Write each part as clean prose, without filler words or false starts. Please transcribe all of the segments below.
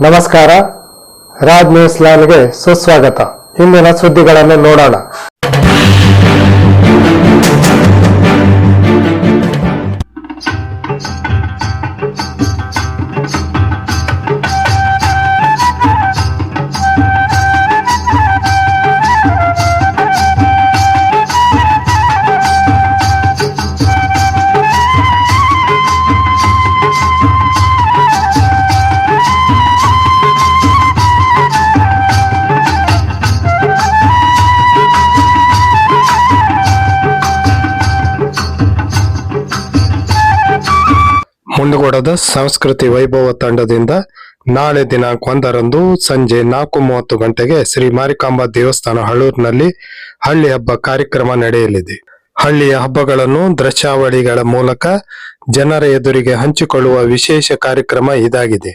ನಮಸ್ಕಾರ, ರಾಜ್ ನ್ಯೂಸ್ ಲಾನ್ಗೆ ಸುಸ್ವಾಗತ. ಇಂದಿನ ಸುದ್ದಿಗಳನ್ನು ನೋಡೋಣ. ಮುಂಡಗೋಡದ ಸಂಸ್ಕೃತಿ ವೈಭವ ತಂಡದಿಂದ ನಾಳೆ ದಿನಾಂಕ 1ರಂದು ಸಂಜೆ 4:30 ಗಂಟೆಗೆ ಶ್ರೀ ಮಾರಿಕಾಂಬಾ ದೇವಸ್ಥಾನ ಹಳ್ಳೂರಿನಲ್ಲಿ ಹಳ್ಳಿ ಹಬ್ಬ ಕಾರ್ಯಕ್ರಮ ನಡೆಯಲಿದೆ. ಹಳ್ಳಿಯ ಹಬ್ಬಗಳನ್ನು ದೃಶ್ಯಾವಳಿಗಳ ಮೂಲಕ ಜನರ ಎದುರಿಗೆ ಹಂಚಿಕೊಳ್ಳುವ ವಿಶೇಷ ಕಾರ್ಯಕ್ರಮ ಇದಾಗಿದೆ.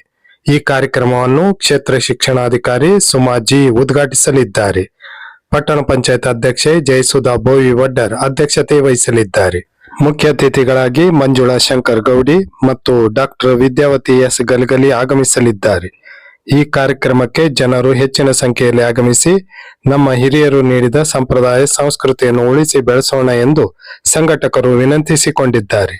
ಈ ಕಾರ್ಯಕ್ರಮವನ್ನು ಕ್ಷೇತ್ರ ಶಿಕ್ಷಣಾಧಿಕಾರಿ ಸುಮಾ ಜಿ ಉದ್ಘಾಟಿಸಲಿದ್ದಾರೆ. ಪಟ್ಟಣ ಪಂಚಾಯತ್ ಅಧ್ಯಕ್ಷೆ ಜಯಸುಧಾ ಬೋವಿ ವಡ್ಡರ್ ಅಧ್ಯಕ್ಷತೆ ವಹಿಸಲಿದ್ದಾರೆ. ಮುಖ್ಯ ಅತಿಥಿಗಳಾಗಿ ಮಂಜುಳಾ ಶಂಕರ್ ಗೌಡಿ ಮತ್ತು ಡಾಕ್ಟರ್ ವಿದ್ಯಾವತಿ ಎಸ್ ಗಲಗಲಿ ಆಗಮಿಸಲಿದ್ದಾರೆ. ಈ ಕಾರ್ಯಕ್ರಮಕ್ಕೆ ಜನರು ಹೆಚ್ಚಿನ ಸಂಖ್ಯೆಯಲ್ಲಿ ಆಗಮಿಸಿ ನಮ್ಮ ಹಿರಿಯರು ನೀಡಿದ ಸಂಪ್ರದಾಯ ಸಂಸ್ಕೃತಿಯನ್ನು ಉಳಿಸಿ ಬೆಳೆಸೋಣ ಎಂದು ಸಂಘಟಕರು ವಿನಂತಿಸಿಕೊಂಡಿದ್ದಾರೆ.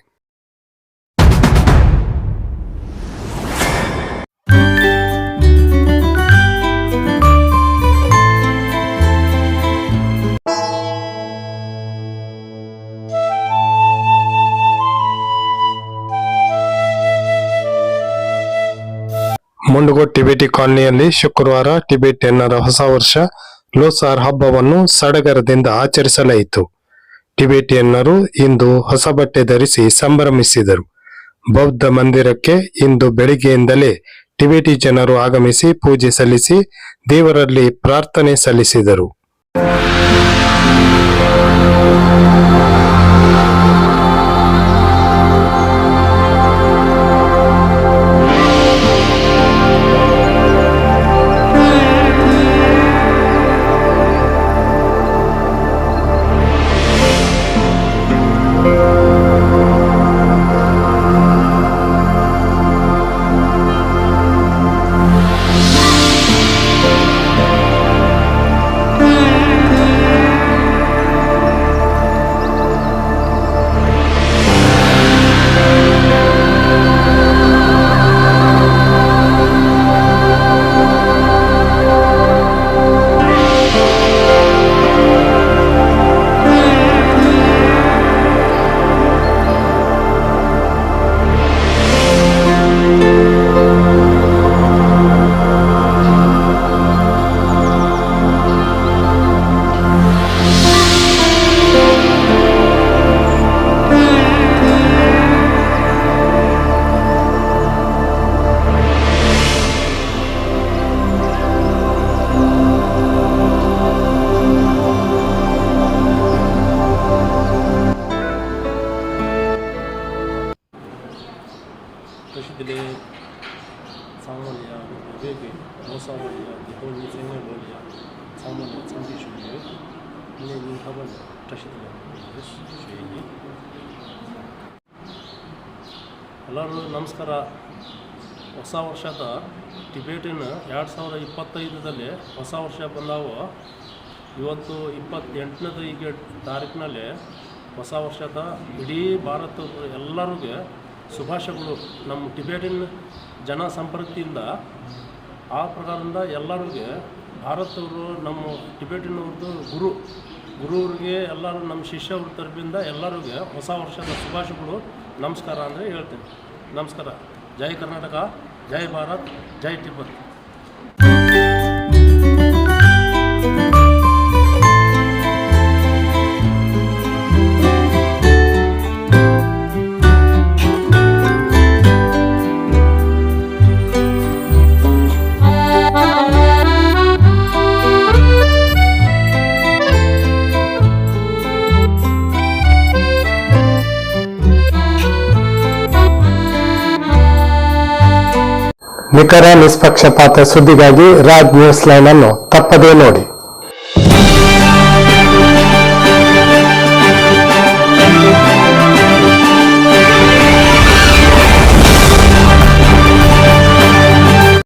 ಮುಂಡಗೋಡ್ ಟಿಬೇಟಿ ಕಾಲನಿಯಲ್ಲಿ ಶುಕ್ರವಾರ ಟಿಬೇಟಿಯನ್ನರ ಹೊಸ ವರ್ಷ ಲೋಸಾರ್ ಹಬ್ಬವನ್ನು ಸಡಗರದಿಂದ ಆಚರಿಸಲಾಯಿತು. ಟಿಬೇಟಿಯನ್ನರು ಇಂದು ಹೊಸ ಬಟ್ಟೆ ಧರಿಸಿ ಸಂಭ್ರಮಿಸಿದರು. ಬೌದ್ಧ ಮಂದಿರಕ್ಕೆ ಇಂದು ಬೆಳಿಗ್ಗೆಯಿಂದಲೇ ಟಿಬೇಟಿ ಜನರು ಆಗಮಿಸಿ ಪೂಜೆ ಸಲ್ಲಿಸಿ ದೇವರಲ್ಲಿ ಪ್ರಾರ್ಥನೆ ಸಲ್ಲಿಸಿದರು. 그시들의 상원이야, 외계, 모사원이야, 이혼이 생활원이야, 상원이 참비주의, 이내니 하번 다시들의 주의니. ಎಲ್ಲರೂ ನಮಸ್ಕಾರ. ಹೊಸ ವರ್ಷದ ಟಿಬೇಟಿನ 2025ದಲ್ಲಿ ಹೊಸ ವರ್ಷ ಬಂದಾವು. ಇವತ್ತು 28ನೇ ತಾರೀಕಿನಲ್ಲಿ ಹೊಸ ವರ್ಷದ ಇಡೀ ಭಾರತದ ಎಲ್ಲರಿಗೂ ಶುಭಾಶಯಗಳು. ನಮ್ಮ ಟಿಬೇಟಿನ್ ಜನ ಸಂಪರ್ಕದಿಂದ ಆ ಪ್ರಕಾರದಿಂದ ಎಲ್ಲರಿಗೆ ಭಾರತವರು ನಮ್ಮ ಟಿಬೇಟಿನವ್ರದ್ದು ಗುರುವ್ರಿಗೆ ಎಲ್ಲರೂ ನಮ್ಮ ಶಿಷ್ಯವ್ರ ತರಫಿಂದ ಎಲ್ಲರಿಗೆ ಹೊಸ ವರ್ಷದ ಶುಭಾಶಯಗಳು. ನಮಸ್ಕಾರ ಅಂದರೆ ಹೇಳ್ತೀನಿ. ನಮಸ್ಕಾರ. ಜೈ ಕರ್ನಾಟಕ, ಜೈ ಭಾರತ್, ಜೈ ಟಿಬೆಟ್. ನಿಖರ ನಿಷ್ಪಕ್ಷಪಾತ ಸುದ್ದಿಗಾಗಿ ರಾಜ್ ನ್ಯೂಸ್ ಲೈನ್ ಅನ್ನು ತಪ್ಪದೇ ನೋಡಿ.